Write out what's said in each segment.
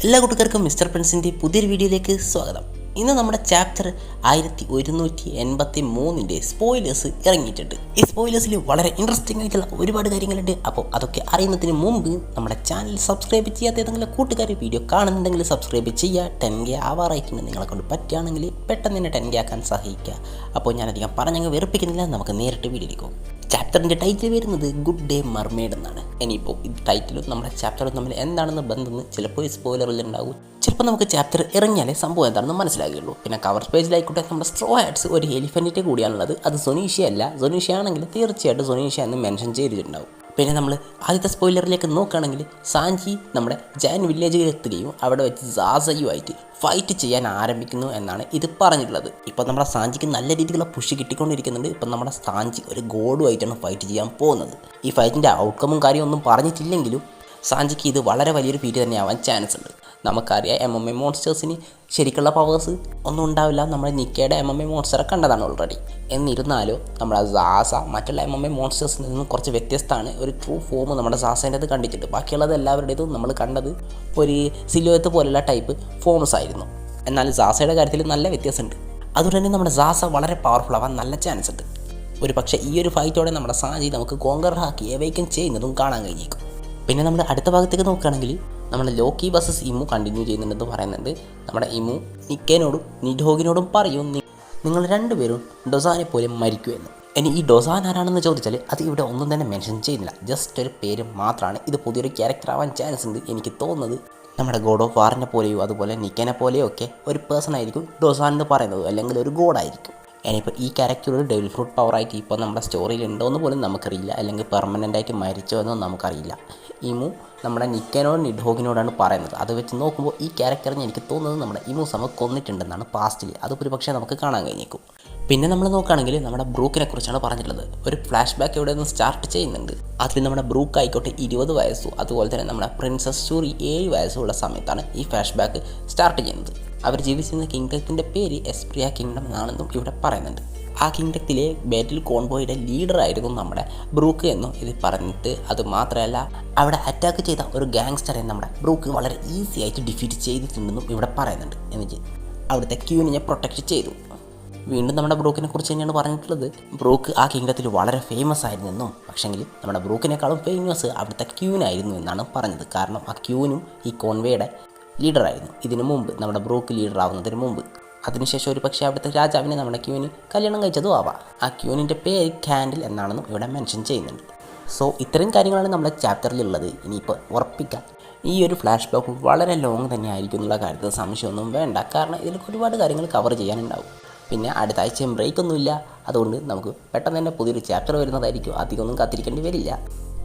എല്ലാ കൂട്ടുകാർക്കും മിസ്റ്റർ പ്രിൻസിൻ്റെ പുതിയൊരു വീഡിയോയിലേക്ക് സ്വാഗതം. ഇന്ന് നമ്മുടെ ചാപ്റ്റർ 1183 സ്പോയിലേഴ്സ് ഇറങ്ങിയിട്ടുണ്ട്. ഈ സ്പോയിലേഴ്സിൽ വളരെ ഇൻട്രസ്റ്റിംഗ് ആയിട്ടുള്ള ഒരുപാട് കാര്യങ്ങളുണ്ട്. അപ്പോൾ അതൊക്കെ അറിയുന്നതിന് മുമ്പ് നമ്മുടെ ചാനൽ സബ്സ്ക്രൈബ് ചെയ്യാത്ത ഏതെങ്കിലും കൂട്ടുകാർ വീഡിയോ കാണുന്നുണ്ടെങ്കിൽ സബ്സ്ക്രൈബ് ചെയ്യുക. 10K ആവാറായിട്ടുണ്ട്. നിങ്ങളെ കൊണ്ട് പറ്റുകയാണെങ്കിൽ പെട്ടെന്ന് തന്നെ 10K ആക്കാൻ സഹായിക്കുക. അപ്പോൾ ഞാനധികം പറഞ്ഞങ്ങ് വെറുപ്പിക്കുന്നില്ല, നമുക്ക് നേരിട്ട് വീഡിയോയിലേക്ക് പോകും. ചാപ്റ്ററിൻ്റെ ടൈറ്റിൽ വരുന്നത് ഗുഡ് ഡേ മർമെയ്ഡ് എന്നാണ്. ഇനിയിപ്പോൾ ഈ ടൈറ്റിലും നമ്മുടെ ചാപ്റ്ററും തമ്മിൽ എന്താണെന്ന് ബന്ധമെന്ന് ചിലപ്പോൾ ഈ സ്പോയിലറിൽ ഉണ്ടാവും. ചിലപ്പോൾ നമുക്ക് ചാപ്റ്റർ ഇറങ്ങിയാലേ സംഭവം എന്താണെന്ന് മനസ്സിലാകുകയുള്ളൂ. പിന്നെ കവർ പേജിലായിക്കോട്ടെ നമ്മുടെ സ്ട്രോ ഹാറ്റ്സ് ഒരു എലിഫൻറ്റിൻ്റെ കൂടിയാണുള്ളത്. അത് സൊനീഷ്യ അല്ല. സൊനീഷ്യ ആണെങ്കിൽ തീർച്ചയായിട്ടും സൊനീഷ്യ എന്ന് മെൻഷൻ ചെയ്തിട്ടുണ്ടാവും. പിന്നെ നമ്മൾ ആദ്യത്തെ സ്പോയിലറിലേക്ക് നോക്കുകയാണെങ്കിൽ സാഞ്ചി നമ്മുടെ ജയൻ വില്ലേജിൽ എത്തുകയും അവിടെ വെച്ച് സാസയുമായിട്ട് ഫൈറ്റ് ചെയ്യാൻ ആരംഭിക്കുന്നു എന്നാണ് ഇത് പറഞ്ഞിട്ടുള്ളത്. ഇപ്പോൾ നമ്മുടെ സാഞ്ചിക്ക് നല്ല രീതിയിലുള്ള പുഷ് കിട്ടിക്കൊണ്ടിരിക്കുന്നുണ്ട്. ഇപ്പം നമ്മുടെ സാഞ്ചി ഒരു ഗോഡുമായിട്ടാണ് ഫൈറ്റ് ചെയ്യാൻ പോകുന്നത്. ഈ ഫൈറ്റിൻ്റെ ഔട്ട്കമും കാര്യമൊന്നും പറഞ്ഞിട്ടില്ലെങ്കിലും സാഞ്ചിക്ക് ഇത് വളരെ വലിയൊരു ഫീറ്റ് തന്നെ ആവാൻ ചാൻസ് ഉണ്ട്. നമുക്കറിയാം MMA മോൺസ്റ്റേഴ്സിന് ശരിക്കുള്ള പവേഴ്സ് ഒന്നും ഉണ്ടാവില്ല. നമ്മൾ നിക്കയുടെ MMA മോൺസ്റ്ററെ കണ്ടതാണ് ഓൾറെഡി. എന്നിരുന്നാലും നമ്മുടെ സാസ മറ്റുള്ള MMA മോൺസ്റ്റേഴ്സിൽ നിന്നും കുറച്ച് വ്യത്യസ്തമാണ്. ഒരു ട്രൂ ഫോം നമ്മുടെ സാസേൻ്റെത് കണ്ടിട്ടുണ്ട്. ബാക്കിയുള്ളത് എല്ലാവരുടേതും നമ്മൾ കണ്ടത് ഒരു സിലുവത്ത് പോലുള്ള ടൈപ്പ് ഫോംസ് ആയിരുന്നു. എന്നാൽ സാസയുടെ കാര്യത്തിൽ നല്ല വ്യത്യാസമുണ്ട്. അതുകൊണ്ട് തന്നെ നമ്മുടെ സാസ വളരെ പവർഫുൾ ആവാൻ നല്ല ചാൻസ് ഉണ്ട്. ഒരു പക്ഷേ ഈ ഒരു ഫൈറ്റോടെ നമ്മുടെ സാജി നമുക്ക് കോങ്കർ ആക്കി എവൈക്കൻ ചെയ്യുന്നതും കാണാൻ കഴിഞ്ഞേക്കും. പിന്നെ നമ്മൾ അടുത്ത ഭാഗത്തേക്ക് നോക്കുകയാണെങ്കിൽ നമ്മൾ ലോക്കി വേഴ്സസ് ഇമു കണ്ടിന്യൂ ചെയ്യുന്നുണ്ടെന്ന് പറയുന്നുണ്ട്. നമ്മുടെ ഇമു നിക്കേനോടും നിഡോഗിനോടും പറയും, നിങ്ങൾ രണ്ടുപേരും ഡൊസാനെ പോലെ മരിക്കുമെന്ന്. ഇനി ഈ ഡൊസാൻ ആരാണെന്ന് ചോദിച്ചാൽ അത് ഇവിടെ ഒന്നും തന്നെ മെൻഷൻ ചെയ്യുന്നില്ല. ജസ്റ്റ് ഒരു പേര് മാത്രമാണ്. ഇത് പുതിയൊരു ക്യാരക്ടർ ആവാൻ ചാൻസ് ഉണ്ട്. എനിക്ക് തോന്നുന്നത് നമ്മുടെ ഗോഡ് ഓഫ് വാറിനെ പോലെയോ അതുപോലെ നിക്കേനെ പോലെയോ ഒക്കെ ഒരു പേഴ്സൺ ആയിരിക്കും ഡൊസാൻ എന്ന് പറയുന്നത്, അല്ലെങ്കിൽ ഒരു ഗോഡായിരിക്കും. ഇനിയിപ്പോൾ ഈ ക്യാരക്ടർ ഒരു ഡെവിൾ ഫ്രൂട്ട് പവറായിട്ട് ഇപ്പോൾ നമ്മുടെ സ്റ്റോറിയിൽ ഉണ്ടോയെന്ന് പോലും നമുക്കറിയില്ല, അല്ലെങ്കിൽ പെർമനൻ്റായിട്ട് മരിച്ചോ എന്നോ നമുക്കറിയില്ല. ഇമു നമ്മുടെ നിക്കേനോടും നിഡോഗിനോടാണ് പറയുന്നത്. അത് വെച്ച് നോക്കുമ്പോൾ ഈ ക്യാരക്ടറിന് എനിക്ക് തോന്നുന്നത് നമ്മുടെ ഇമു സമ കൊന്നിട്ടുണ്ടെന്നാണ് പാസ്റ്റിൽ. അത് ഒരു പക്ഷേ നമുക്ക് കാണാൻ കഴിഞ്ഞേക്കും. പിന്നെ നമ്മൾ നോക്കുകയാണെങ്കിൽ നമ്മുടെ ബ്രൂക്കിനെ കുറിച്ചാണ് പറഞ്ഞിട്ടുള്ളത്. ഒരു ഫ്ലാഷ് ബാക്ക് ഇവിടെ നിന്ന് സ്റ്റാർട്ട് ചെയ്യുന്നുണ്ട്. അതിൽ നമ്മുടെ ബ്രൂക്ക് ആയിക്കോട്ടെ 20 വയസ്സും അതുപോലെ തന്നെ നമ്മുടെ പ്രിൻസസ് ഷൂറി 7 വയസ്സുള്ള സമയത്താണ് ഈ ഫ്ലാഷ് ബാക്ക് സ്റ്റാർട്ട് ചെയ്യുന്നത്. അവർ ജീവിച്ചിരുന്ന കിങ്ഡത്തിൻ്റെ പേര് എസ്പ്രിയ കിങ്ഡം എന്നാണെന്നും ഇവിടെ പറയുന്നുണ്ട്. ആ കിങ്ഡത്തിലെ ബാറ്റിൽ കോൺവോയുടെ ലീഡറായിരുന്നു നമ്മുടെ ബ്രൂക്ക് എന്നും ഇത് പറഞ്ഞിട്ട്, അത് മാത്രമല്ല അവിടെ അറ്റാക്ക് ചെയ്ത ഒരു ഗാങ്സ്റ്ററെ നമ്മുടെ ബ്രൂക്ക് വളരെ ഈസി ആയിട്ട് ഡിഫീറ്റ് ചെയ്തിട്ടുണ്ടെന്നും ഇവിടെ പറയുന്നുണ്ട്. എന്നിട്ട് അവിടുത്തെ ക്യൂനിനെ പ്രൊട്ടക്റ്റ് ചെയ്തു. വീണ്ടും നമ്മുടെ ബ്രൂക്കിനെ കുറിച്ച് തന്നെയാണ് പറഞ്ഞിട്ടുള്ളത്. ബ്രൂക്ക് ആ കിങ്ഡത്തിൽ വളരെ ഫേമസ് ആയിരുന്നെന്നും, പക്ഷേങ്കിൽ നമ്മുടെ ബ്രൂക്കിനേക്കാളും ഫേമസ് അവിടുത്തെ ക്യൂനായിരുന്നു എന്നാണ് പറഞ്ഞത്. കാരണം ആ ക്യൂനും ഈ കോൺവേയുടെ ലീഡറായിരുന്നു ഇതിനു മുമ്പ്, നമ്മുടെ ബ്രൂക്ക് ലീഡർ ആവുന്നതിന് മുമ്പ്. അതിനുശേഷം ഒരു പക്ഷേ അവിടുത്തെ രാജാവിനെ നമ്മുടെ ക്യൂന് കല്യാണം കഴിച്ചതും ആവാം. ആ ക്യൂനിൻ്റെ പേര് കാൻഡിൽ എന്നാണെന്നും ഇവിടെ മെൻഷൻ ചെയ്യുന്നുണ്ട്. സോ ഇത്രയും കാര്യങ്ങളാണ് നമ്മുടെ ചാപ്റ്ററിലുള്ളത്. ഇനിയിപ്പോൾ ഉറപ്പിക്കാം ഈ ഒരു ഫ്ലാഷ് ബാക്ക് വളരെ ലോങ് തന്നെ ആയിരിക്കും എന്നുള്ള കാര്യത്തിൽ സംശയമൊന്നും വേണ്ട. കാരണം ഇതിൽ ഒരുപാട് കാര്യങ്ങൾ കവർ ചെയ്യാനുണ്ടാവും. പിന്നെ അടുത്ത ആഴ്ചയും ബ്രേക്കൊന്നുമില്ല. അതുകൊണ്ട് നമുക്ക് പെട്ടെന്ന് തന്നെ പുതിയൊരു ചാപ്റ്റർ വരുന്നതായിരിക്കും. അധികമൊന്നും കാത്തിരിക്കേണ്ടി വരില്ല.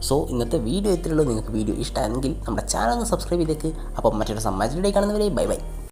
സോ ഇന്നത്തെ വീഡിയോ ഇത്രയുള്ളൂ. നിങ്ങൾക്ക് വീഡിയോ ഇഷ്ടമാണെങ്കിൽ നമ്മുടെ ചാനൽ ഒന്ന് സബ്സ്ക്രൈബ് ചെയ്തേക്ക്. അപ്പം മറ്റൊരു സമ്മാനത്തിലൂടെ കാണുന്നവരെ ബൈ ബൈ.